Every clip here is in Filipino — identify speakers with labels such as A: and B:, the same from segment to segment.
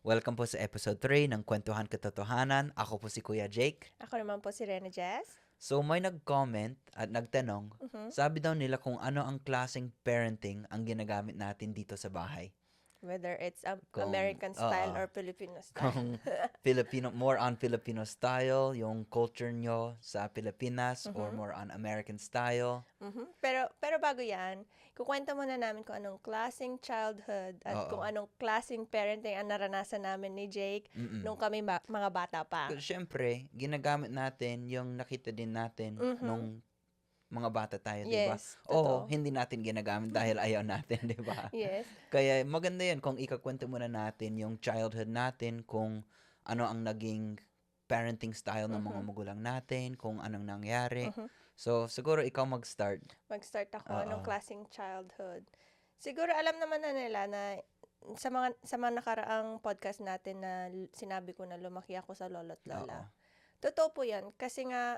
A: Welcome po sa episode 3 ng Kwentuhan Katotohanan. Ako po si Kuya Jake.
B: Ako naman po si Rena Jess.
A: So may nag-comment at nagtanong, sabi daw nila kung ano ang klaseng parenting ang ginagamit natin dito sa bahay.
B: Whether it's
A: Kung-
B: American style
A: oo.
B: or Filipino style.
A: Kung more on Filipino style, yung culture nyo sa Pilipinas, or more on American style.
B: Pero bago yan, kukwento muna namin kung anong klaseng childhood at
A: Oo.
B: kung anong klaseng parenting ang naranasan namin ni Jake nung kami mga bata pa.
A: Pero syempre, ginagamit natin yung nakita din natin nung mga bata tayo, di ba?
B: Yes,
A: Oo,
B: totoo.
A: hindi natin ginagamit dahil ayaw natin, di ba?
B: Yes.
A: Kaya maganda yan kung ikakwento muna natin yung childhood natin, kung ano ang naging parenting style ng mga magulang natin, kung anong nangyari. So, siguro ikaw mag-start.
B: Mag-start ako.
A: Oo.
B: Anong klaseng childhood? Siguro alam naman na nila na sa mga nakaraang podcast natin na sinabi ko na lumaki ako sa lolo't lola.
A: Oo.
B: Totoo po yan. Kasi nga,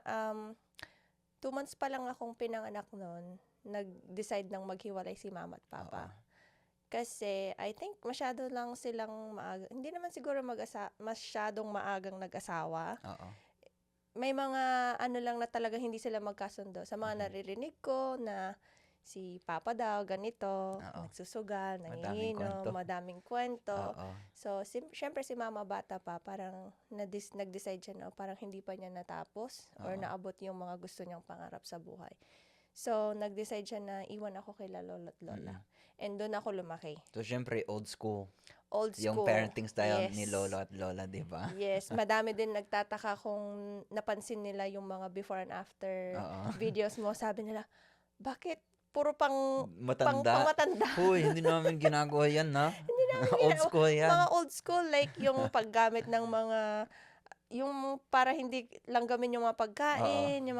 B: 2 months pa lang akong pinanganak noon, nag-decide nang maghiwalay si mama at papa. Kasi, I think, masyado lang silang maaga. Hindi naman siguro masyadong maagang nag-asawa.
A: Oo.
B: May mga ano lang na talaga hindi sila magkasundo. Sa mga naririnig ko na si papa daw, ganito, nagsusugal, nangiinom, madaming kwento.
A: Oo.
B: So, syempre si mama bata pa, parang nag-decide siya na parang hindi pa niya natapos or naabot yung mga gusto niyang pangarap sa buhay. So, nag-decide siya na iwan ako kay lolo at lola. And doon ako lumaki.
A: So, syempre, old school.
B: Old school.
A: Yung parenting style
B: Yes.
A: ni lolo at lola, di ba?
B: Yes, madami din nagtataka kung napansin nila yung mga before and after
A: Oo.
B: videos mo. Sabi nila, bakit puro pang
A: Matanda.
B: matanda?
A: Huy, hindi namin ginagawa yan, na? Old school yan.
B: Mga old school, like yung paggamit ng yung para hindi langgamin yung mga pagkain, yung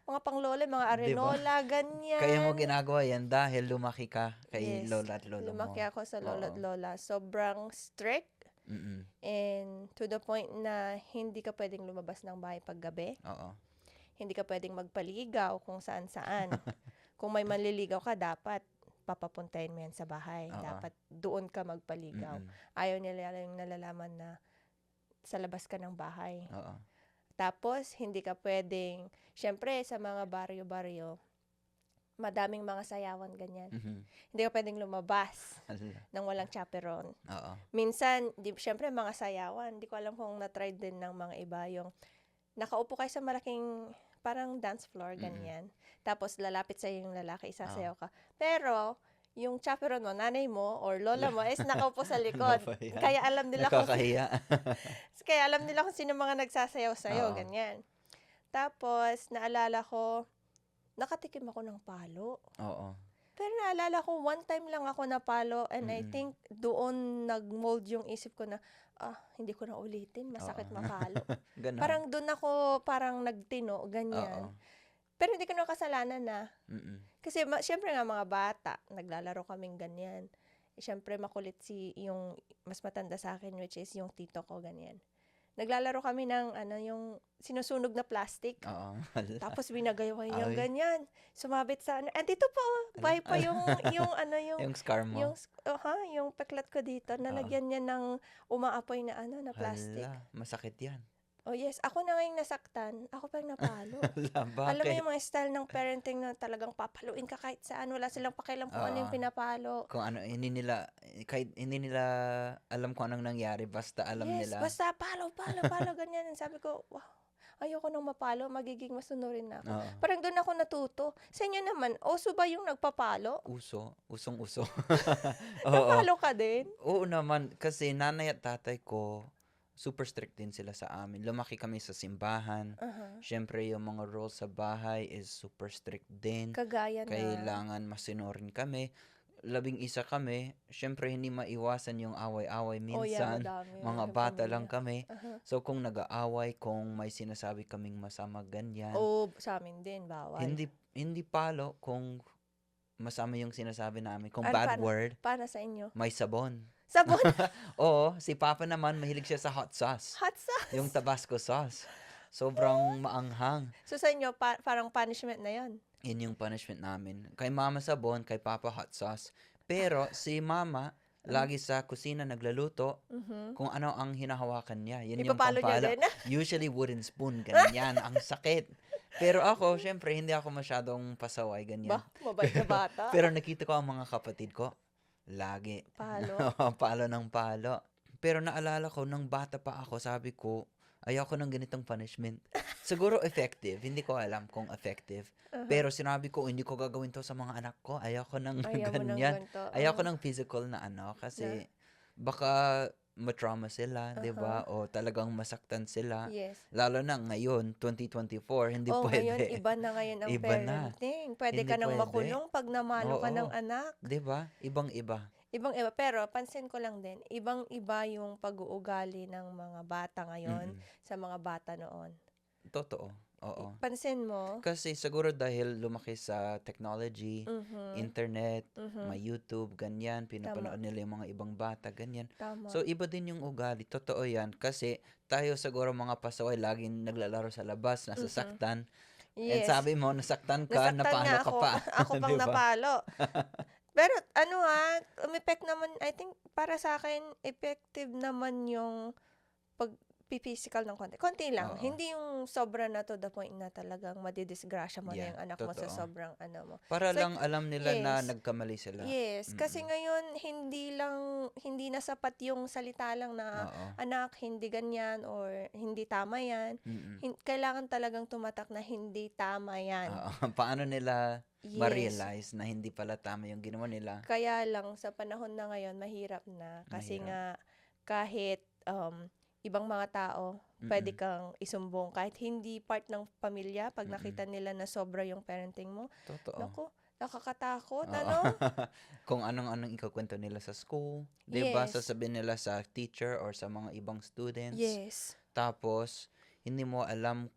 B: mga panglola, mga arenola, ganyan.
A: Kaya mo ginagawa yan dahil lumaki ka kay
B: Yes,
A: lola at lola mo.
B: lumaki ako sa lolo at
A: Oo.
B: lola. Sobrang strict
A: Mm-mm.
B: and to the point na hindi ka pwedeng lumabas ng bahay pag gabi.
A: Oo.
B: Hindi ka pwedeng magpaligaw kung saan-saan. Kung may manliligaw ka, dapat papapuntahin mo yan sa bahay.
A: Oo.
B: Dapat doon ka magpaligaw. Ayaw nila yung nalalaman na sa labas ka ng bahay.
A: Oo.
B: Tapos, hindi ka pwedeng, syempre, sa mga baryo-baryo, madaming mga sayawan, ganyan. Hindi ka pwedeng lumabas
A: Hala.
B: nang walang chaperon.
A: Oo.
B: Minsan, syempre, mga sayawan, hindi ko alam kung na-try din ng mga iba yung nakaupo kayo sa malaking parang dance floor, ganyan. Tapos, lalapit sa yung lalaki, isasayaw ka. Pero, yung chaperon mo, nanay mo, or lola mo, is nakaupo sa likod.
A: Ano ba yan?
B: Kaya alam nila kung
A: Nakakahiya.
B: sino mga nagsasayaw sa'yo,
A: Oo.
B: ganyan. Tapos, naalala ko, nakatikim ako ng palo.
A: Oo.
B: Pero naalala ko, one time lang ako napalo, and I think doon nag-mold yung isip ko na, hindi ko na ulitin, masakit mapalo.
A: Ganon.
B: Parang doon ako parang nagtino, ganyan.
A: Oo.
B: Pero hindi ko na kasalanan na.
A: Mm-mm.
B: Kasi syempre nga mga bata, naglalaro kaming ganyan. Syempre makulit yung mas matanda sa akin, which is yung tito ko, ganyan. Naglalaro kami ng yung sinusunog na plastic.
A: Oo. Hala.
B: Tapos binagayaway niyang
A: Ay.
B: ganyan. Sumabit sa dito po, buhay pa yung
A: Yung scar mo.
B: yung peklat ko dito, nalagyan niya ng umaapoy na na plastic.
A: Hala. Masakit yan.
B: Oh yes, ako na ngayong nasaktan, ako pa yung napalo.
A: Hala,
B: Alam mo
A: bakit?
B: yung mga style ng parenting na talagang papaluin ka kahit saan, wala silang pakialam kung ano yung
A: Oo.
B: pinapalo.
A: Kung ano, kahit hindi nila alam kung anong nangyari, basta alam
B: Yes,
A: nila.
B: basta palo, ganyan. Sabi ko, wow, ayoko nang mapalo, magiging masunurin na ako.
A: Oo.
B: Parang doon ako natuto. Sa inyo naman, oso ba yung nagpapalo?
A: Usong-uso. Oo.
B: Napalo ka din?
A: Oo naman, kasi nanay at tatay ko, super strict din sila sa amin. Lumaki kami sa simbahan. Syempre, yung mga rules sa bahay is super strict din.
B: Kagaya na.
A: Kailangan masinurin kami. 11 kami. Syempre, hindi maiwasan yung away-away minsan.
B: madami.
A: Mga
B: Yung
A: bata
B: pamilya.
A: lang kami. So, kung nag-aaway, kung may sinasabi kaming masama, ganyan.
B: Sa amin din, bawal.
A: Hindi palo kung masama yung sinasabi namin. Kung
B: Ano,
A: bad word,
B: Para sa inyo.
A: may sabon.
B: Sabon,
A: Oo, si Papa naman, mahilig siya sa hot sauce.
B: hot sauce.
A: Yung Tabasco sauce. Sobrang maanghang.
B: So sa inyo, parang punishment na yon.
A: Yun yung punishment namin. Kay Mama sabon, kay Papa hot sauce. Pero si Mama, lagi sa kusina naglaluto,
B: Mhm.
A: kung ano ang hinahawakan niya, yun yung
B: Ipapalo niya
A: pampalo.
B: din.
A: Usually wooden spoon, ganyan, ang sakit. Pero ako, syempre, hindi ako masyadong pasaway, ganyan.
B: Mabait na
A: Pero,
B: bata.
A: pero nakita ko ang mga kapatid ko, lagi.
B: Palo.
A: Palo ng palo. Pero naalala ko, nung bata pa ako, sabi ko, ayoko ng ganitong punishment. Siguro effective, hindi ko alam kung effective. Pero sinabi ko, hindi ko gagawin to sa mga anak ko. Ayoko ng
B: Ayaw mo ng
A: ganyan.
B: ganito.
A: Ayoko ng physical na kasi baka matrauma sila, 'di ba? O talagang masaktan sila.
B: Yes.
A: Lalo na ngayon, 2024, hindi
B: Ngayon,
A: pwede.
B: iba na ngayon ang
A: Iba na.
B: parenting. Pwede
A: Hindi
B: ka nang
A: pwede.
B: makulong pag namalo ka ng
A: Oo.
B: anak.
A: 'Di ba? Ibang-iba.
B: Ibang-iba. Pero, pansin ko lang din, ibang-iba yung pag-uugali ng mga bata ngayon
A: Mm.
B: sa mga bata noon.
A: Totoo. Oo.
B: Pansin mo?
A: Kasi siguro dahil lumaki sa technology, internet, may YouTube, ganyan, pinapanood nila yung mga ibang bata, ganyan.
B: Tama.
A: So, iba din yung ugali. Totoo yan. Kasi tayo siguro mga pasaway, laging naglalaro sa labas, nasasaktan. And
B: Yes.
A: sabi mo, nasaktan ka,
B: Nasaktan
A: napalo
B: nga
A: ka
B: ako.
A: pa.
B: Ako pang
A: Di ba?
B: napalo. Pero umepek naman, I think, para sa akin, effective naman yung pag-physical ng konti. Konti lang.
A: Oo.
B: Hindi yung sobra na to the point na talagang madidisgrasya mo na
A: Yeah,
B: yung anak mo sa
A: totoo.
B: sobrang mo.
A: Para
B: So,
A: lang alam nila na
B: yes.
A: nagkamali sila.
B: Yes, kasi ngayon hindi na sapat yung salita lang na
A: Oo.
B: anak, hindi ganyan or hindi tama yan. Kailangan talagang tumatak na hindi tama yan.
A: Oo. Paano nila
B: Yes.
A: ma-realize na hindi pala tama yung ginawa nila?
B: Kaya lang sa panahon na ngayon mahirap na kasi
A: Mahirap.
B: nga kahit ibang mga tao pwede kang isumbong kahit hindi part ng pamilya pag nakita nila na sobra yung parenting mo.
A: Totoo.
B: Naku, nakakatakot,
A: Oo. Kung anong ikukwento nila sa school, 'di ba?
B: Yes.
A: Sasabihin nila sa teacher or sa mga ibang students.
B: Yes.
A: Tapos hindi mo alam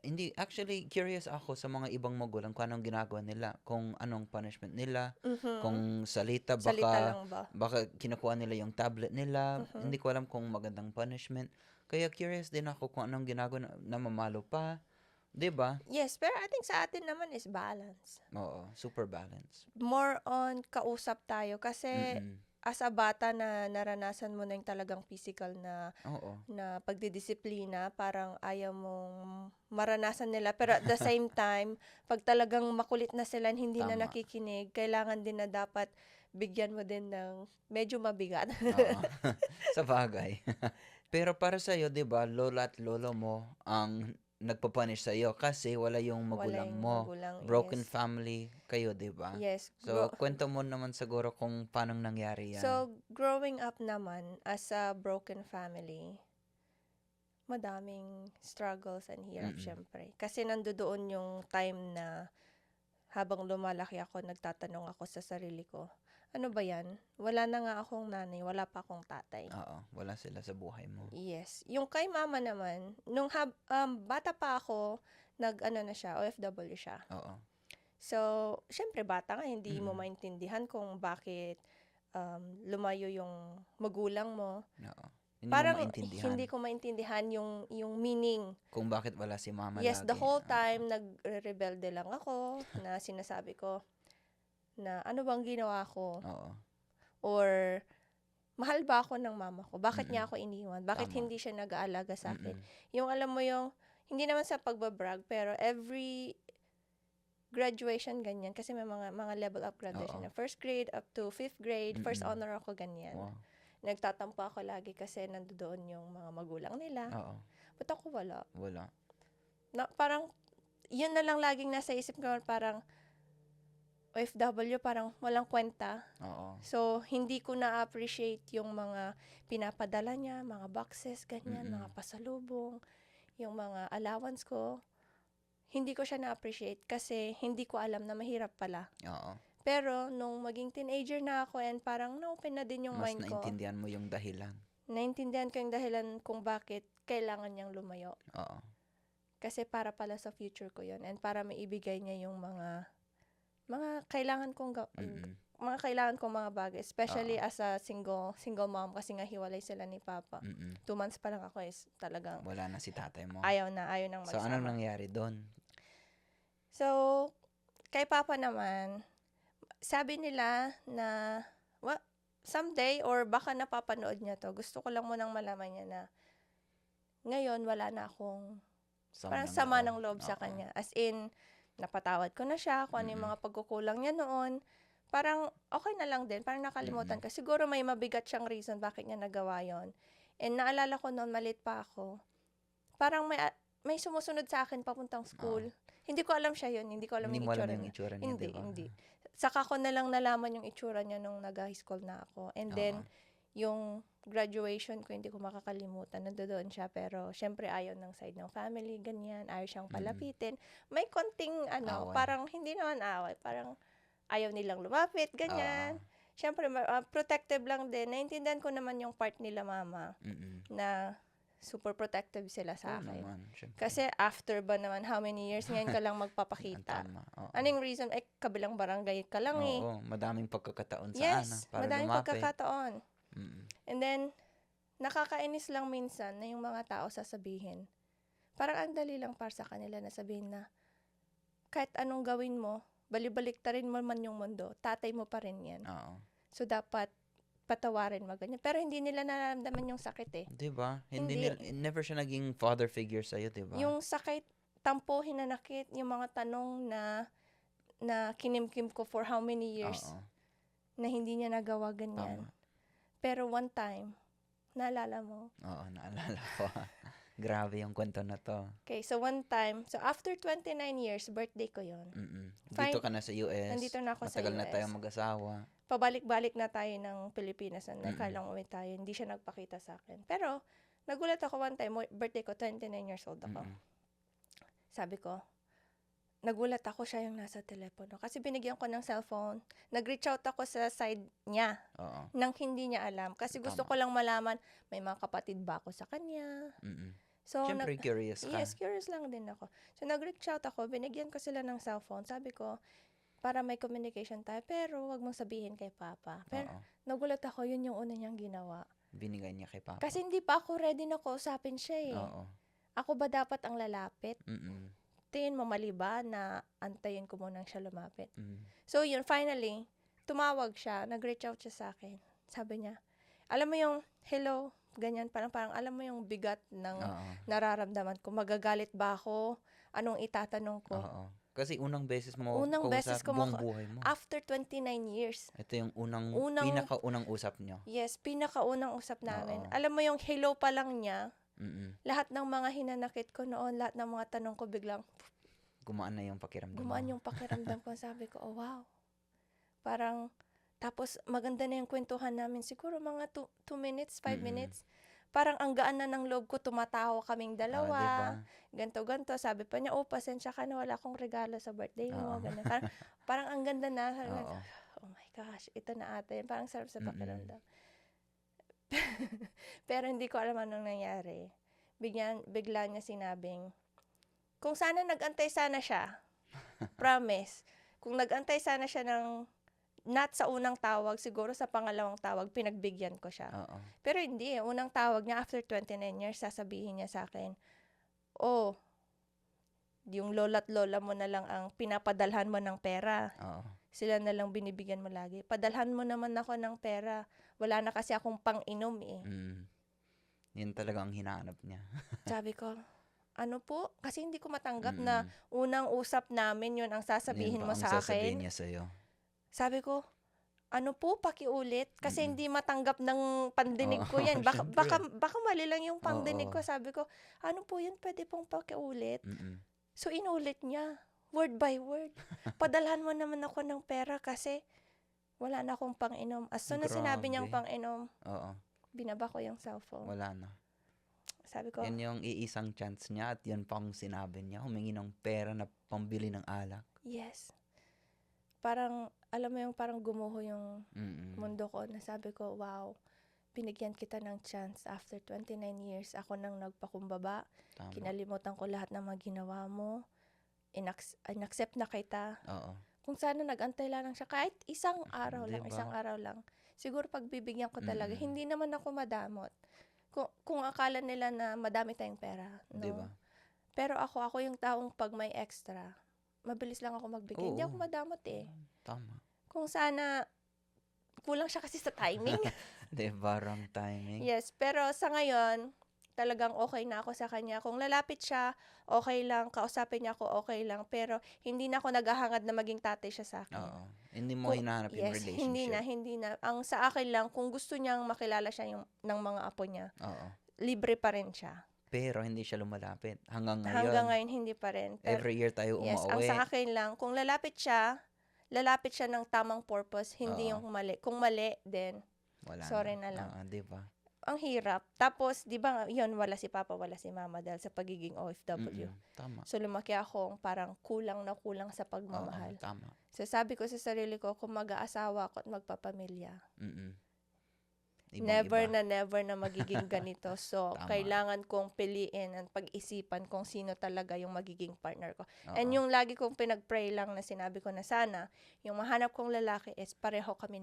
A: hindi, actually curious ako sa mga ibang magulang kung anong ginagawa nila, kung anong punishment nila, kung salita
B: Salita lang ba?
A: baka kinukuha nila yung tablet nila. Hindi ko alam kung magandang punishment. Kaya curious din ako kung anong ginagawa na mamalo pa. 'Di ba?
B: Yes, pero I think sa atin naman is balance.
A: Oo, super balance.
B: More on kausap tayo kasi as a bata na naranasan mo na yung talagang physical na
A: Oo.
B: na pagdidisiplina, parang ayaw mong maranasan nila. Pero at the same time, pag talagang makulit na sila, hindi na
A: Tama.
B: nakikinig, kailangan din na dapat bigyan mo din ng medyo mabigat.
A: Oo. Sa bagay. Pero para sa iyo, 'di ba, lola at lolo mo ang nagpa-punish sa iyo kasi wala yung magulang
B: yung
A: mo.
B: magulang,
A: Broken
B: yes.
A: family kayo, 'di ba?
B: Yes.
A: So, kwento mo naman siguro kung paano nangyari yan.
B: So, growing up naman as a broken family, madaming struggles and hirap syempre. Kasi nandoon yung time na habang lumalaki ako, nagtatanong ako sa sarili ko, ano ba yan? Wala na nga akong nanay, wala pa akong tatay.
A: Oo, wala sila sa buhay mo.
B: Yes. Yung kay mama naman, nung bata pa ako, na siya, OFW siya.
A: Oo.
B: So, syempre bata nga, hindi mo maintindihan kung bakit lumayo yung magulang mo.
A: Oo. Hindi mo
B: Parang
A: maintindihan
B: hindi ko maintindihan yung meaning.
A: kung bakit wala si mama
B: Yes,
A: lagi.
B: the whole time nagre-rebelde lang ako na sinasabi ko na ano bang ginawa ko?
A: Oo.
B: Or mahal ba ako ng mama ko? Bakit niya ako iniwan? Bakit
A: Tama.
B: hindi siya nag-aalaga sa akin? Yung alam mo yung, hindi naman sa pagbabrag, pero every graduation ganyan, kasi may mga level up graduation na first grade up to fifth grade, first honor ako ganyan.
A: Wow.
B: Nagtatampo ako lagi kasi nandoon yung mga magulang nila.
A: Oo.
B: Ba't ako wala?
A: Wala.
B: Parang, yun na lang laging nasa isip ko, parang, OFW, parang walang kwenta.
A: Oo.
B: So, hindi ko na-appreciate yung mga pinapadala niya, mga boxes, ganyan, mga pasalubong, yung mga allowance ko. Hindi ko siya na-appreciate kasi hindi ko alam na mahirap pala.
A: Oo.
B: Pero, nung maging teenager na ako and parang na-open na din yung
A: Mas
B: mind ko.
A: naintindihan mo yung dahilan.
B: Naintindihan ko yung dahilan kung bakit kailangan niyang lumayo.
A: Oo.
B: Kasi para pala sa future ko yun and para maibigay niya yung mga kailangan kong mga kailangan kong mga bagay, especially as a single mom kasi nga hiwalay sila ni Papa. 2 months pa lang ako is talagang
A: wala na si tatay mo.
B: ayaw nang magsama.
A: So, anong nangyari doon?
B: So, kay Papa naman, sabi nila na someday or baka napapanood niya 'to, gusto ko lang munang malaman niya na ngayon wala na akong parang sama ng loob sa
A: Oo.
B: kanya. As in, napatawad ko na siya, kung ano yung
A: Mm.
B: mga pagkukulang niya noon. Parang okay na lang din, parang nakalimutan ko. Siguro may mabigat siyang reason bakit niya nagawa yon. And naalala ko noon, maliit pa ako, parang may sumusunod sa akin papuntang school. Hindi ko alam siya yun, hindi ko alam
A: Hindi
B: yung
A: mo alam
B: itsura
A: yung
B: niya.
A: itsura niya,
B: Hindi,
A: di ba?
B: hindi. Saka ko na lang nalaman yung itsura niya nung nag-high school na ako. And then, yung graduation ko, hindi ko makakalimutan. Nandoon siya, pero syempre ayaw ng side ng family, ganyan. Ayaw siyang palapitin. May konting,
A: Away.
B: parang hindi naman away. Parang ayaw nilang lumapit, ganyan. Syempre, protective lang din. Naintindihan ko naman yung part nila mama na super protective sila sa akin.
A: Naman, syempre.
B: Kasi after ba naman, how many years ngayon ka lang
A: Ang
B: magpapakita?
A: tama. Oo.
B: Anong reason? Kabilang barangay ka lang eh.
A: Oo, madaming pagkakataon sa
B: Yes,
A: para
B: madaming
A: lumapit.
B: pagkakataon.
A: Mm.
B: And then, nakakainis lang minsan na yung mga tao sasabihin. Parang ang dali lang para sa kanila na sabihin na kahit anong gawin mo, balibaliktarin mo man yung mundo, tatay mo pa rin yan.
A: Oo.
B: So, dapat patawarin mo ganyan. Pero hindi nila nararamdaman yung sakit eh.
A: Di ba?
B: Hindi.
A: Never siya naging father figure sa'yo, di ba?
B: Yung sakit, tampo, hinanakit, yung mga tanong na kinimkim ko for how many years
A: Oo.
B: na hindi niya nagawa ganyan.
A: Tama.
B: Pero one time, naalala mo?
A: Oo, naalala ko. Grabe yung kwento na to.
B: Okay, so one time, so after 29 years, birthday ko yon.
A: Dito ka na sa US.
B: Nandito na ako sa
A: Matagal na
B: US.
A: tayong mag-asawa.
B: Pabalik-balik na tayo ng Pilipinas. Nakalang uwi tayo. Hindi siya nagpakita sa akin. Pero, nagulat ako one time, birthday ko, 29 years old ako. Sabi ko, nagulat ako siya yung nasa telepono. Kasi binigyan ko ng cellphone. Nag-reach out ako sa side niya
A: Oo.
B: nang hindi niya alam. Kasi gusto ko lang malaman, may mga kapatid ba ako sa kanya? So,
A: Siyempre, curious ka.
B: Yes, curious lang din ako. So, nag-reach out ako, binigyan ko sila ng cellphone. Sabi ko, para may communication tayo, pero wag mong sabihin kay Papa. Pero, nagulat ako, yun yung una niyang ginawa.
A: Binigay niya kay Papa.
B: Kasi hindi pa ako ready na kausapin siya eh.
A: Oo.
B: Ako ba dapat ang lalapit?
A: Mm-mm.
B: Tingin mo mali ba na antayin ko muna siya lumapit?
A: Mm.
B: So, yun, finally, tumawag siya, nag-reach out siya sa akin. Sabi niya, alam mo yung, hello, ganyan, parang alam mo yung bigat ng nararamdaman ko. Magagalit ba ako? Anong itatanong ko?
A: Oo. Kasi unang beses mo
B: beses ko
A: buong buhay mo.
B: After 29 years.
A: Ito yung pinakaunang usap nyo.
B: Yes, pinakaunang usap namin.
A: Oo.
B: Alam mo yung hello pa lang niya,
A: Mm-mm.
B: lahat ng mga hinanakit ko noon, lahat ng mga tanong ko biglang,
A: Gumaan na yung pakiramdam
B: gumaan
A: mo.
B: yung pakiramdam ko. Sabi ko, oh wow. Parang, tapos maganda na yung kwentuhan namin. Siguro mga 2 minutes, 5 minutes. Parang ang gaan na ng loob ko, tumatawa kaming dalawa.
A: Diba?
B: Ganto-ganto. Sabi pa niya, pasensya ka na, wala akong regalo sa birthday mo. Ganun. Parang ang ganda na. Oh my gosh, ito na ata yun. Parang sarap sa pakiramdam. Pero hindi ko alam anong nangyari. Bigla niya sinabing, kung sana nag-antay sana siya, promise, kung nag-antay sana siya ng not sa unang tawag, siguro sa pangalawang tawag, pinagbigyan ko siya.
A: Oo.
B: Pero hindi, unang tawag niya, after 29 years, sasabihin niya sa akin, yung lola't lola mo na lang ang pinapadalhan mo ng pera.
A: Oo.
B: Sila na lang binibigyan mo lagi. Padalhan mo naman ako ng pera. Wala na kasi akong pang-inom eh.
A: Yun talaga ang hinahanap niya.
B: Sabi ko, ano po? Kasi hindi ko matanggap na unang usap namin yun ang sasabihin mo sa akin.
A: Sasabihin niya sa'yo.
B: Sabi ko, ano po, pakiulit? Kasi hindi matanggap ng pandinig ko yan. Baka mali lang yung pandinig ko. Sabi ko, ano po yan? Pwede pong pakiulit? So, inulit niya. Word by word. Padalhan mo naman ako ng pera kasi wala na akong pang-inom. As soon as sinabi niyang pang-inom, binaba ko yung cellphone.
A: Wala na.
B: Sabi ko,
A: yan yung iisang chance niya at yun pang sinabi niya. Humingi ng pera na pambili ng alak.
B: yes. Parang, alam mo yung parang gumuho yung mundo ko na sabi ko, wow, binigyan kita ng chance after 29 years. Ako nang nagpakumbaba.
A: Tama.
B: Kinalimutan ko lahat ng mga ginawa mo. In-accept na kita.
A: Oo.
B: Kung sana nag-antay lang siya, kahit isang araw lang,
A: Diba?
B: isang araw lang. Siguro pagbibigyan ko talaga, hindi naman ako madamot. Kung akala nila na madami tayong pera. No?
A: Diba?
B: Pero ako yung taong pag may extra, mabilis lang ako magbigay. Hindi ako madamot eh.
A: Tama.
B: Kung sana kulang siya kasi sa timing.
A: 'Di ba, wrong timing?
B: Yes, pero sa ngayon, talagang okay na ako sa kanya. Kung lalapit siya, okay lang, kausapin niya ako, okay lang, pero hindi na ako naghahangad na maging tatay siya sa akin.
A: Oo. Hindi mo hinahanap yung
B: Yes, hindi na,
A: relationship.
B: hindi na. Ang sa akin lang, kung gusto niyang makilala siya ng mga apo niya,
A: Oo.
B: libre pa rin siya.
A: Pero hindi siya lumalapit. Hanggang
B: Hanggang
A: ngayon,
B: ngayon, hindi pa rin. Pero,
A: every year tayo
B: yes, ang sa
A: umuwi.
B: akin lang, kung lalapit siya ng tamang purpose, hindi
A: Oo.
B: yung mali. Kung mali, then,
A: Wala
B: sorry
A: na.
B: na lang.
A: Oo, 'di ba?
B: Ang hirap. Tapos, di ba, yun, wala si Papa, wala si Mama dahil sa pagiging OFW.
A: Tama.
B: So, lumaki akong parang kulang na kulang sa
A: Oo,
B: pagmamahal.
A: tama.
B: So, sabi ko sa sarili ko, kung mag-aasawa ako at magpapamilya,
A: Ibang-iba.
B: never na magiging ganito. So,
A: Tama.
B: kailangan kong piliin at pag-isipan kung sino talaga yung magiging partner ko.
A: Oo.
B: And yung lagi kong pinag-pray lang na sinabi ko na sana, yung mahanap kong lalaki is pareho kami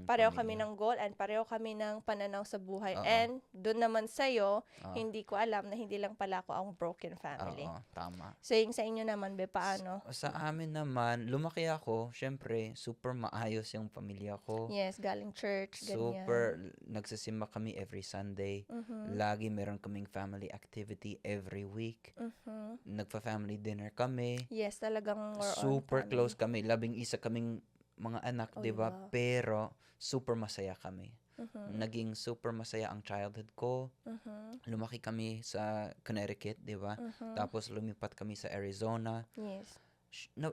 A: Pamilya.
B: ng goal and pareho kami ng pananaw sa buhay.
A: Oo.
B: And doon naman sa'yo,
A: Oo.
B: hindi ko alam na hindi lang pala ako ang broken family.
A: Oo, tama.
B: So, yung sa inyo naman, be, paano?
A: Sa amin naman, lumaki ako, syempre, super maayos yung pamilya ko.
B: Yes, galing church, ganyan.
A: Super, nagsisimba kami every Sunday.
B: Mhm.
A: Lagi meron kaming family activity every week.
B: Mhm.
A: Nagpa-family dinner kami.
B: Yes, talagang more on
A: Super
B: family.
A: close kami. 11 kaming mga anak,
B: Oh,
A: 'di ba?
B: wow.
A: Pero super masaya kami.
B: Mhm.
A: Naging super masaya ang childhood ko.
B: Mhm.
A: Lumaki kami sa Connecticut, 'di ba?
B: Mhm.
A: Tapos lumipat kami sa Arizona.
B: Yes.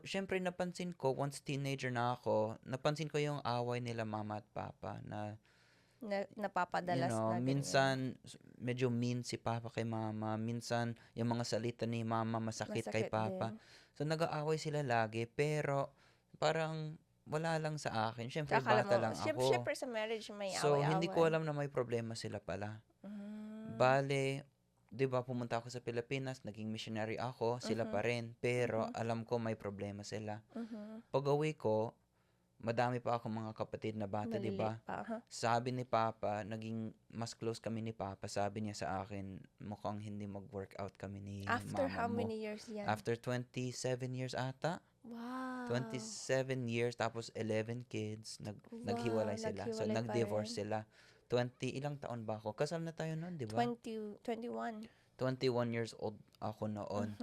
A: Syempre napansin ko once teenager na ako, napansin ko yung away nila mama at papa na
B: Napapadalas na ganyan.
A: minsan medyo mean si papa kay mama, minsan yung mga salita ni mama masakit kay papa.
B: din.
A: So nag-aaway sila lagi pero parang wala lang sa akin. Syempre
B: Tsaka alam
A: bata
B: mo,
A: lang
B: syempre
A: ako.
B: sa marriage may
A: So
B: away-away.
A: hindi ko alam na may problema sila pala. Bale, 'di ba pumunta ako sa Pilipinas, naging missionary ako, sila pa rin, pero alam ko may problema sila. Pag-uwi ko, madami pa akong mga kapatid na bata, 'di ba?
B: Maliliit pa, ha?
A: Sabi ni Papa, naging mas close kami ni Papa. Sabi niya sa akin, mukhang hindi mag-workout kami ni
B: After
A: mama
B: how
A: mo.
B: many years yan?
A: After 27 years ata.
B: Wow.
A: 27 years, tapos 11 kids. Naghiwalay sila. So,
B: naghiwalay pa
A: nag-divorce
B: rin.
A: sila. Ilang taon ba ako? Kasal na tayo noon, di ba?
B: 21.
A: 21 years old ako noon.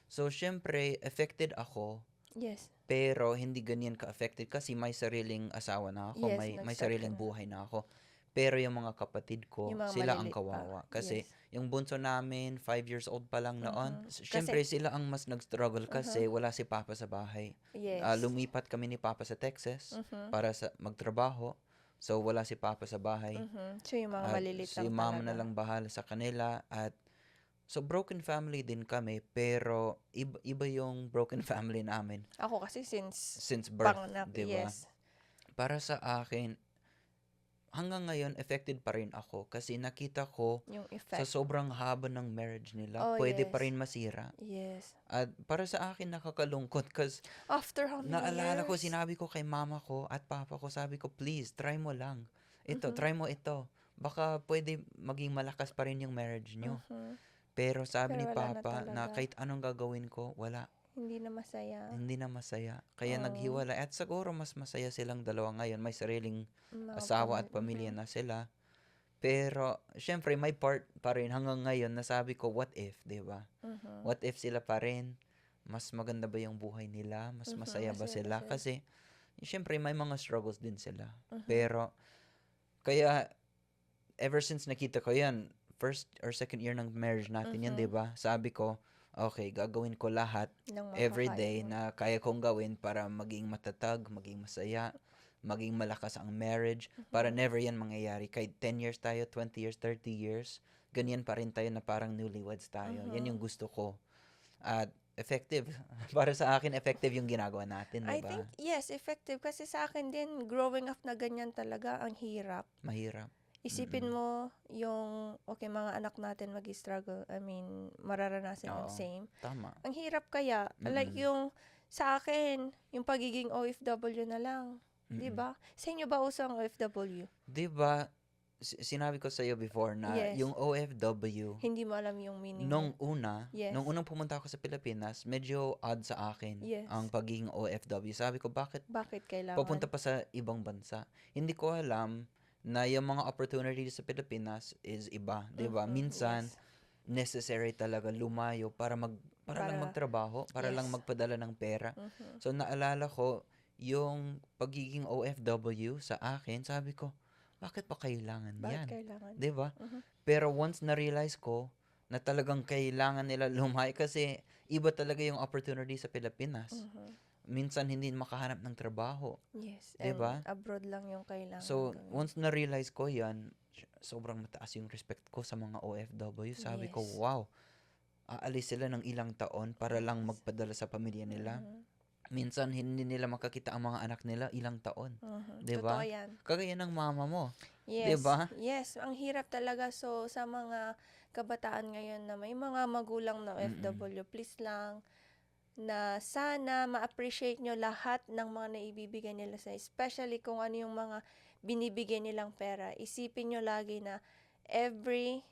A: So, syempre, affected ako.
B: Yes.
A: Pero, hindi ganyan ka-affected kasi may sariling asawa na ako.
B: Yes,
A: may
B: nag-start
A: sariling
B: ka na.
A: buhay na ako. Pero, yung mga kapatid ko,
B: Yung mga
A: sila ang
B: maliliit pa.
A: kawawa. Kasi,
B: Yes.
A: yung bunso namin, 5 years old pa lang noon.
B: Mhm.
A: Syempre, sila ang mas nag-struggle kasi wala si Papa sa bahay.
B: Yes.
A: Lumipat kami ni Papa sa Texas
B: Mhm.
A: para sa magtrabaho. So, wala si Papa sa bahay.
B: So, yung mga
A: At
B: maliliit
A: si
B: lang
A: mama na
B: talaga.
A: lang bahala sa kanila. At so, broken family din kami. Pero, iba yung broken family namin
B: Ako kasi since
A: since birth.
B: panganak,
A: Diba?
B: yes.
A: Para sa akin, hanggang ngayon, affected pa rin ako. Kasi nakita ko
B: Yung
A: sa
B: effect.
A: sobrang haba ng marriage nila,
B: Oh,
A: pwede
B: yes.
A: pa rin masira.
B: Yes.
A: At para sa akin, nakakalungkot kasi
B: After how many
A: naalala ko,
B: years?
A: sinabi ko kay mama ko at papa ko, sabi ko, please, try mo lang. Try mo ito. Baka pwede maging malakas pa rin yung marriage nyo. Pero sabi
B: Pero
A: ni
B: wala na
A: papa na
B: talaga.
A: kahit anong gagawin ko, wala.
B: Hindi na masaya.
A: Hindi na masaya. Kaya
B: Oh.
A: naghiwalay. At siguro mas masaya silang dalawa ngayon. May sariling
B: Mga
A: asawa at pamilya na sila. Pero, syempre, may part pa rin hanggang ngayon na sabi ko, what if, di ba? What if sila pa rin? Mas maganda ba yung buhay nila? Mas masaya ba
B: masaya
A: sila?
B: ba sila?
A: Kasi, syempre, may mga struggles din sila. Pero, kaya, ever since nakita ko yan, first or second year ng marriage natin yan, di ba? Sabi ko, okay, gagawin ko lahat
B: Ng
A: every
B: makakaya
A: day
B: mo.
A: na kaya kong gawin para maging matatag, maging masaya, maging malakas ang marriage, para never yan mangyayari. Kahit 10 years tayo, 20 years, 30 years, ganyan pa rin tayo na parang newlyweds tayo. Yan yung gusto ko. At effective. Para sa akin, effective yung ginagawa natin,
B: I
A: diba?
B: think, yes, effective. Kasi sa akin din, growing up na ganyan talaga, ang hirap.
A: Mahirap.
B: Isipin mo yung, okay, mga anak natin mag-struggle. I mean, mararanasan yung
A: Oo.
B: same.
A: Tama.
B: Ang hirap kaya. Like yung, sa akin, yung pagiging OFW na lang. Di ba? Sa inyo ba uso ang OFW?
A: Diba, sinabi ko sa'yo before na
B: Yes.
A: yung OFW,
B: Hindi mo alam yung meaning
A: nung
B: niya. Yes.
A: unang pumunta ako sa Pilipinas, medyo odd sa akin
B: Yes.
A: ang pagiging OFW. Sabi ko, bakit
B: Bakit
A: papunta
B: kailangan?
A: pa sa ibang bansa? Hindi ko alam na yung mga opportunities sa Pilipinas is iba, 'di ba? Minsan
B: Yes.
A: necessary talaga lumayo para lang
B: Para,
A: magtrabaho, para lang
B: yes.
A: magpadala ng pera.
B: Mhm.
A: So naalala ko yung pagiging OFW sa akin, sabi ko, bakit pa kailangan
B: Bakit
A: yan?
B: kailangan?
A: 'Di ba?
B: Mhm.
A: Pero once na-realize ko na talagang kailangan nila lumayo kasi iba talaga yung opportunity sa Pilipinas.
B: Mhm.
A: Minsan hindi makahanap ng trabaho,
B: Yes.
A: 'di
B: And
A: ba?
B: abroad lang yung kailangan
A: So,
B: gawin.
A: once na-realize ko yan, sobrang mataas yung respect ko sa mga OFW. Sabi ko,
B: Yes.
A: wow, aalis sila ng ilang taon para lang
B: Yes.
A: magpadala sa pamilya nila.
B: Mhm.
A: Minsan, hindi nila makakita ang mga anak nila ilang taon.
B: Mhm.
A: 'Di
B: Totoo
A: ba?
B: yan.
A: Kagaya ng mama mo. 'Di
B: Yes.
A: ba?
B: Yes. Ang hirap talaga. So, sa mga kabataan ngayon na may mga magulang na
A: Mm-mm.
B: OFW, please lang na sana ma-appreciate nyo lahat ng mga naibibigay nila sa, especially kung ano yung mga binibigay nilang pera. Isipin nyo lagi na every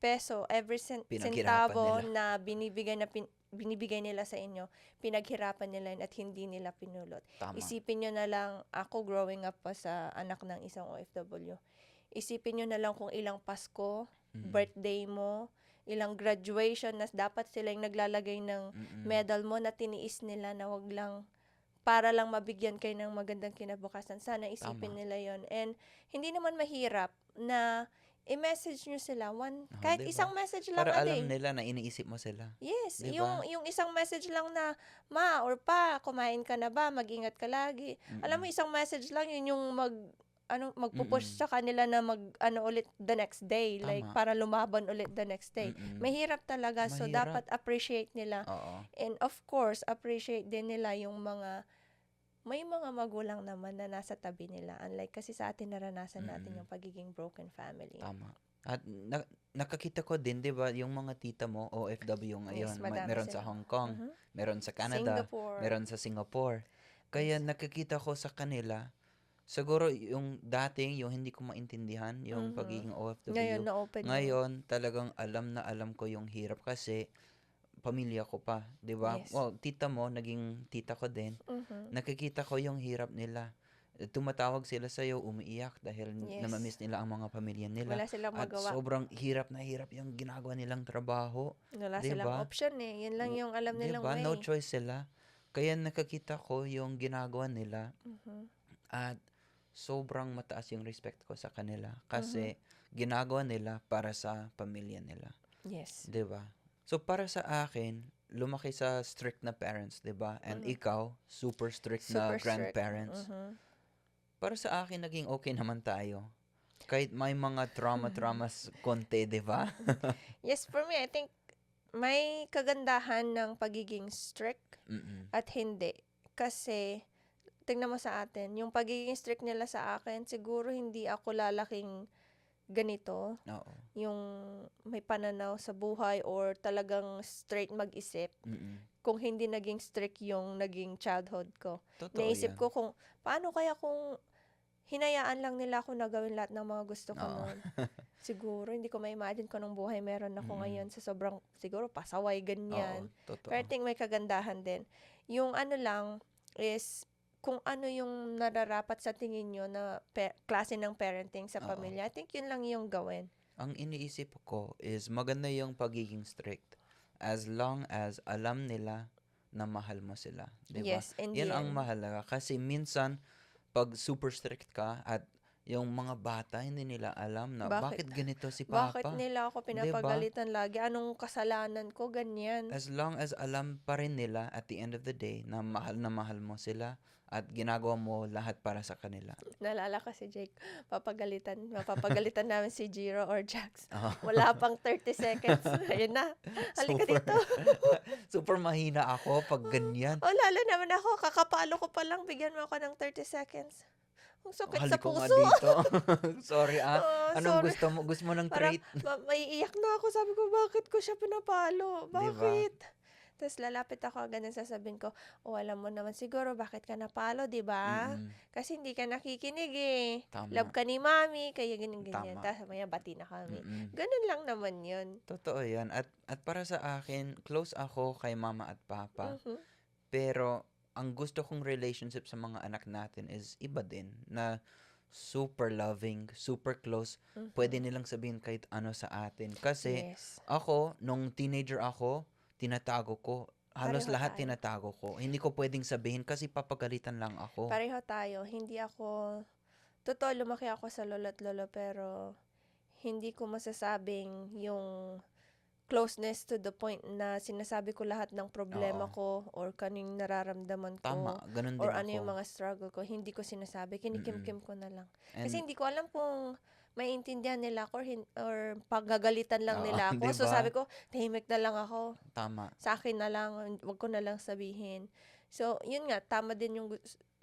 B: peso, every
A: Pinaghirapan
B: centavo
A: nila.
B: na binibigay nila sa inyo, pinaghirapan nila yun at hindi nila pinulot.
A: Tama.
B: Isipin nyo na lang, ako growing up pa sa anak ng isang OFW, isipin nyo na lang kung ilang Pasko,
A: Mm.
B: birthday mo, ilang graduation na dapat sila yung naglalagay ng
A: Mm-mm.
B: medal mo na tiniis nila na wag lang para lang mabigyan kayo ng magandang kinabukasan. Sana isipin
A: Tama.
B: nila yon. And hindi naman mahirap na i-message nyo sila. Kahit
A: 'Di ba?
B: isang message lang
A: Para
B: a
A: alam
B: day.
A: nila na iniisip mo sila.
B: Yes,
A: 'Di ba?
B: yung isang message lang na, ma or pa, kumain ka na ba? Mag-ingat ka lagi. Alam mo,
A: Mm-mm.
B: isang message lang yun yung magpupush
A: Mm-mm.
B: sa kanila na ulit the next day, like
A: Tama.
B: para lumaban ulit the next day.
A: Mm-mm.
B: Mahirap talaga, so
A: Mahirap.
B: dapat appreciate nila.
A: Oo.
B: And of course, appreciate din nila yung may mga magulang naman na nasa tabi nila. Unlike kasi sa atin, naranasan natin
A: Mm-mm.
B: yung pagiging broken family.
A: Tama. At nakakita ko din, 'di ba, yung mga tita mo OFW ngayon.
B: Yes, madami
A: Meron sa
B: sila.
A: Hong Kong,
B: Mhm.
A: meron sa Canada,
B: Singapore.
A: meron sa Singapore. Kaya
B: Yes.
A: nakikita ko sa kanila, siguro yung dating, yung hindi ko maintindihan, yung
B: Mhm.
A: pagiging
B: Ngayon,
A: OFW.
B: na-open mo.
A: Ngayon, talagang alam na alam ko yung hirap kasi pamilya ko pa, 'di ba?
B: Yes.
A: Well, tita mo, naging tita ko din.
B: Mhm.
A: Nakikita ko yung hirap nila. Tumatawag sila sa'yo, umiiyak dahil
B: Yes.
A: namamiss nila ang mga pamilya nila.
B: Wala silang
A: At
B: magawa.
A: sobrang hirap na hirap yung ginagawa nilang trabaho.
B: Wala
A: 'Di
B: silang
A: ba?
B: option eh. Yun lang yung alam
A: 'Di
B: nilang
A: ba? No
B: way.
A: choice sila. Kaya nakakita ko yung ginagawa nila
B: Mhm.
A: at sobrang mataas yung respect ko sa kanila
B: Mhm.
A: kasi ginagawa nila para sa pamilya nila.
B: Yes.
A: 'Di ba? So para sa akin, lumaki sa strict na parents, 'di ba? And
B: Mhm.
A: ikaw, super strict na
B: Super strict.
A: grandparents.
B: Mhm.
A: Para sa akin, naging okay naman tayo. Kahit may mga trauma-traumas konti, 'di ba?
B: Yes, for me, I think may kagandahan ng pagiging strict
A: Mm-mm.
B: at hindi. Kasi, tingnan mo sa atin, yung pagiging strict nila sa akin, siguro hindi ako lalaking ganito.
A: Oo.
B: Yung may pananaw sa buhay or talagang straight mag-isip.
A: Mm-mm.
B: Kung hindi naging strict yung naging childhood ko.
A: Totoo
B: Naisip
A: yan.
B: ko kung, paano kaya kung hinayaan lang nila ako na gawin lahat ng mga gusto ko
A: Oo.
B: noon. Siguro, hindi ko ma-imagine kung anong buhay meron ako
A: Mm-mm.
B: ngayon sa sobrang, siguro, pasaway,
A: Oo,
B: ganyan.
A: totoo.
B: Pero I think may kagandahan din. Yung ano lang is, kung ano yung nararapat sa tingin nyo na klase ng parenting sa
A: Oo.
B: pamilya, I think yun lang yung gawin.
A: Ang iniisip ko is maganda yung pagiging strict as long as alam nila na mahal mo sila, 'di ba?
B: Yes, in
A: Yan
B: the
A: ang
B: end.
A: mahalaga kasi minsan pag super strict ka at yung mga bata hindi nila alam na bakit ganito si
B: Bakit
A: Papa,
B: nila ako
A: 'di ba?
B: pinapagalitan lagi? Anong kasalanan ko? Ganyan.
A: As long as alam pa rin nila at the end of the day na mahal mo sila at ginagawa mo lahat para sa kanila.
B: Naalala ko si Jake, mapapagalitan namin si Jiro or Jax.
A: Oo.
B: Wala pang 30 seconds. Ayun na. Halika
A: Super,
B: dito.
A: super mahina ako pag ganyan.
B: Oh, lalo naman ako, kakapalo ko pa lang, bigyan mo ako ng 30 seconds. Ang sakit sa
A: Halik ko nga
B: puso.
A: dito. Sorry
B: Oh,
A: Anong
B: sorry.
A: gusto mo? Gusto mo ng
B: Parang
A: treat?
B: maiiyak na ako. Sabi ko, bakit ko siya pinapalo?
A: Di ba?
B: Bakit? Tapos lalapit ako agad and sasabihin ko, "Oh, alam mo naman siguro bakit ka napalo, 'di ba?
A: Mm.
B: Kasi hindi ka nakikinig eh. Love
A: Tama.
B: ka ni mami, kaya ganyan-ganyan."
A: Tama.
B: Tapos mamaya bati na kami.
A: Mm.
B: Ganun lang naman yun.
A: Totoo yan. At para sa akin, close ako kay mama at papa.
B: Mhm.
A: Pero ang gusto kong relationship sa mga anak natin is iba din. Na super loving, super close. Pwede
B: Mhm.
A: nilang sabihin kahit ano sa atin. Kasi
B: Yes.
A: ako, nung teenager ako, tinatago ko. Halos
B: Pareho
A: lahat
B: tayo.
A: tinatago ko. Hindi ko pwedeng sabihin kasi papagalitan lang ako.
B: Pareho tayo. Hindi ako, totoo, lumaki ako sa lolo't lolo, pero hindi ko masasabing yung closeness to the point na sinasabi ko lahat ng problema
A: Oo.
B: ko or kaning nararamdaman
A: Tama.
B: ko
A: Ganun
B: or
A: din
B: ano yung
A: ako.
B: mga struggle ko. Hindi ko sinasabi.
A: Mm-mm.
B: Kinikim-kim ko na lang. Kasi
A: And,
B: hindi ko alam kung maiintindihan nila ako or pagagalitan lang
A: oo,
B: nila
A: di
B: ako. So
A: ba?
B: sabi ko, tahimik na lang ako.
A: Tama.
B: Sa akin na lang, wag ko na lang sabihin. So, yun nga, tama din yung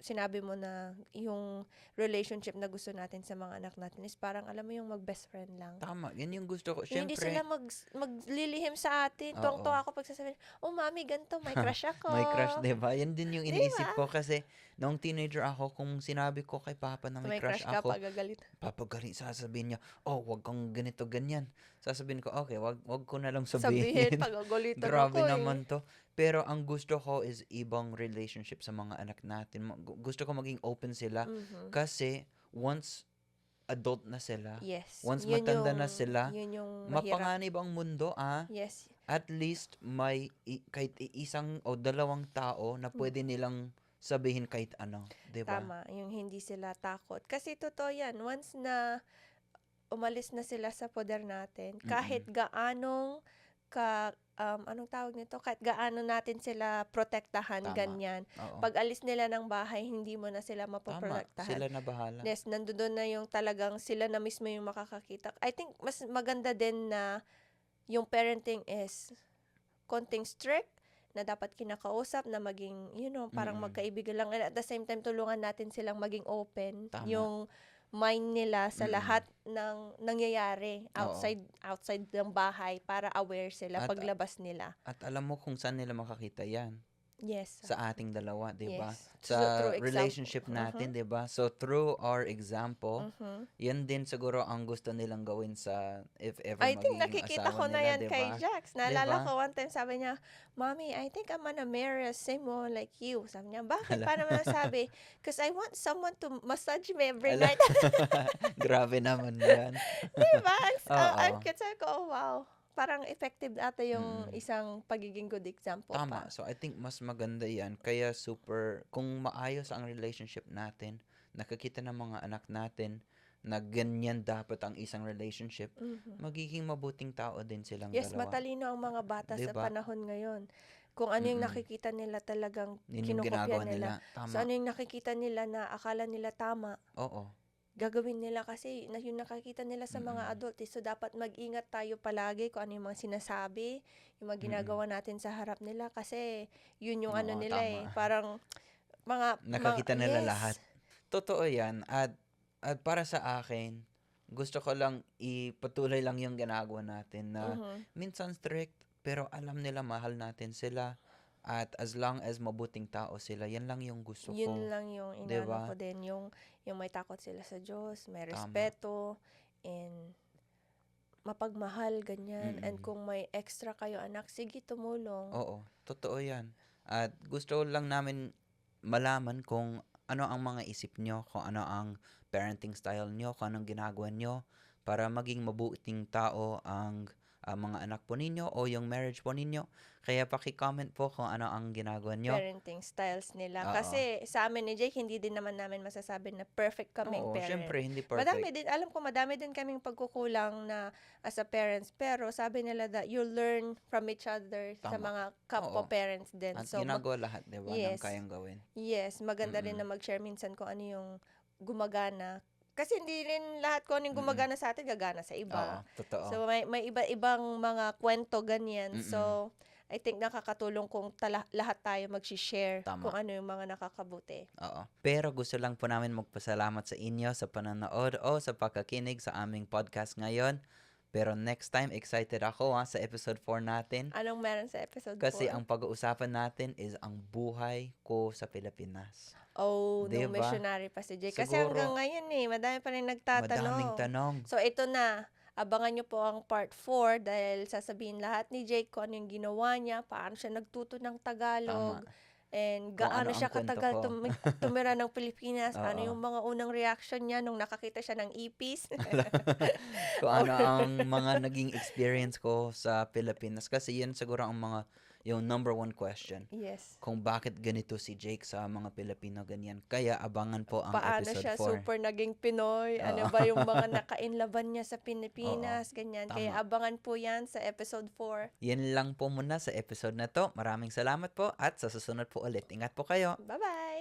B: sinabi mo na yung relationship na gusto natin sa mga anak natin is parang, alam mo, yung mag-best friend lang.
A: Tama. Yan yung gusto ko.
B: Yung hindi sila
A: Siyempre,
B: maglilihim sa atin.
A: oo.
B: Tuwang-tuwa ako pag sasabihin, "Oh, mami, ganito, may crush ako."
A: May crush, di ba? Yan din yung
B: Di
A: iniisip
B: ba?
A: ko kasi nung teenager ako, kung sinabi ko kay papa na may
B: May
A: crush
B: crush ka,
A: ako,
B: pagagalit.
A: papagaling, sasabihin niya, "Oh, wag kang ganito, ganyan." Sasabihin ko, okay, wag ko na lang
B: Sabihin,
A: sabihin.
B: pagagalitan
A: Grabe
B: ako eh.
A: naman to. Pero ang gusto ko is ibang relationship sa mga anak natin. Gusto ko maging open sila
B: Mhm.
A: kasi once adult na sila,
B: Yes.
A: once
B: Yun
A: matanda
B: yung,
A: na sila,
B: yun yung mahirap.
A: mapanganib ang mundo,
B: Yes.
A: At least may kahit isang o dalawang tao na pwede nilang sabihin kahit ano, 'di ba?
B: Tama, yung hindi sila takot. Kasi totoo yan, once na umalis na sila sa poder natin, kahit
A: Mm.
B: gaanong anong tawag nito? Kahit gaano natin sila protektahan,
A: Tama.
B: ganyan.
A: Oo.
B: Pag alis nila ng bahay, hindi mo na sila
A: Tama.
B: mapoprotektahan.
A: Sila na bahala.
B: Yes, nandoon na yung talagang sila na mismo yung makakakita. I think mas maganda din na yung parenting is konting strict, na dapat kinakausap, na maging, parang
A: Mm.
B: magkaibigan lang. And at the same time, tulungan natin silang maging open.
A: Tama.
B: Yung mind nila sa
A: Mm.
B: lahat ng nangyayari
A: Oo.
B: outside ng bahay para aware sila
A: At
B: paglabas nila.
A: at alam mo kung saan nila makakita 'yan?
B: Yes.
A: Sa ating dalawa, 'di ba?
B: Yes.
A: Sa
B: Through
A: relationship
B: example.
A: natin, 'di ba? So through our example,
B: Mhm.
A: yan din siguro ang gusto nilang gawin sa if ever
B: I think
A: magiging
B: nakikita
A: asawa
B: ko na
A: nila,
B: yan
A: 'di
B: kay
A: ba?
B: Jax. Naalala
A: ba?
B: ko one time, sabi niya, "Mommy, I think I'm gonna marry a same one like you." Sabi niya, "Bakit?
A: Hala.
B: Paano mo nasabi?" "Because I want someone to massage me every
A: Ala.
B: night."
A: Grabe naman 'yan.
B: Diba? Ang
A: Oo.
B: cute. Sabi ko, "Oh, wow." Parang effective ata yung
A: Mm.
B: isang pagiging good example
A: Tama.
B: pa.
A: So I think mas maganda 'yan. Kaya super kung maayos ang relationship natin, nakikita ng mga anak natin na ganyan dapat ang isang relationship,
B: Mhm.
A: magiging mabuting tao din silang
B: Yes,
A: dalawa.
B: matalino ang mga bata sa
A: 'Di ba?
B: panahon ngayon. Kung ano yung
A: Mm.
B: nakikita nila, talagang
A: Yun yung
B: kinokopya
A: ginagawa
B: nila.
A: nila.
B: So,
A: Tama.
B: ano yung nakikita nila na akala nila tama,
A: Oo.
B: gagawin nila kasi yung nakakita nila sa mga
A: Mm.
B: adult. So, dapat mag-ingat tayo palagi kung ano yung mga sinasabi, yung mga
A: Mm.
B: ginagawa natin sa harap nila. Kasi, yun yung ano
A: Oo,
B: nila
A: tama.
B: parang,
A: Nakakita nila
B: yes.
A: lahat. Totoo 'yan. At para sa akin, gusto ko lang ipatuloy lang yung ginagawa natin na
B: Mhm.
A: minsan strict, pero alam nila mahal natin sila. At as long as mabuting tao sila, yan lang yung gusto ko.
B: Yun lang yung
A: 'Di
B: inano
A: ba?
B: ko din, yung may takot sila sa Diyos, may
A: Tama.
B: respeto, and mapagmahal, ganyan. And
A: Mm.
B: kung may extra kayo anak, sige, tumulong.
A: Oo, totoo yan. At gusto lang namin malaman kung ano ang mga isip nyo, kung ano ang parenting style nyo, kung anong ginagawa nyo para maging mabuting tao ang mga anak po ninyo o yung marriage po ninyo. Kaya paki-comment po kung ano ang ginagawa nyo.
B: Parenting styles nila.
A: Oo.
B: Kasi sa amin ni Jake, hindi din naman namin masasabi na perfect kaming
A: Oo,
B: parent.
A: syempre hindi
B: Madami
A: perfect.
B: din, alam ko, madami din kaming pagkukulang na as a parents. Pero sabi nila that you learn from each other sa
A: Tama.
B: mga kapwa
A: Oo.
B: parents din.
A: At
B: So,
A: ginagawa lahat, di ba, ng
B: yes.
A: kayang gawin.
B: Yes, maganda rin
A: Mm-mm.
B: na mag-share minsan kung ano yung gumagana. Kasi hindi rin lahat kung ano yung
A: Mm-mm.
B: gumagana sa atin, gagana sa
A: Oo,
B: iba.
A: totoo.
B: So, may iba-ibang mga kwento ganyan.
A: Mm-mm.
B: So, I think nakakatulong kung lahat tayo mag-share
A: Tama.
B: kung ano yung mga nakakabuti.
A: Oo. Pero gusto lang po namin magpasalamat sa inyo sa panonood o sa pagkakinig sa aming podcast ngayon. Pero next time, excited ako sa episode 4 natin.
B: Anong meron sa episode 4?
A: Kasi ang pag-uusapan natin is ang buhay ko sa Pilipinas.
B: nung
A: Diba?
B: missionary pa si Jay. Kasi
A: Siguro,
B: hanggang ngayon madami pa rin
A: madaming
B: nagtatanong.
A: tanong.
B: So, ito na. Abangan nyo po ang part 4 dahil sasabihin lahat ni Jake kung ano yung ginawa niya, paano siya nagtuto ng Tagalog,
A: Tama.
B: and
A: Kung
B: gaano
A: ano
B: siya
A: ang kwento
B: katagal
A: ko.
B: tumira ng Pilipinas, ano
A: Oo.
B: yung mga unang reaction niya nung nakakita siya ng ipis.
A: Kung ano ang mga naging experience ko sa Pilipinas. Kasi yun siguro ang yung number one question.
B: Yes.
A: Kung bakit ganito si Jake sa mga Pilipino, ganyan. Kaya abangan po ang
B: Paano
A: episode
B: siya
A: 4.
B: super naging Pinoy? Ano
A: Oo.
B: ba yung mga nakainlaban niya sa Pilipinas? Ganyan. Kaya
A: Tama.
B: abangan po yan sa episode 4.
A: Yan lang po muna sa episode na to. Maraming salamat po at sa susunod po ulit. Ingat po kayo.
B: Bye-bye!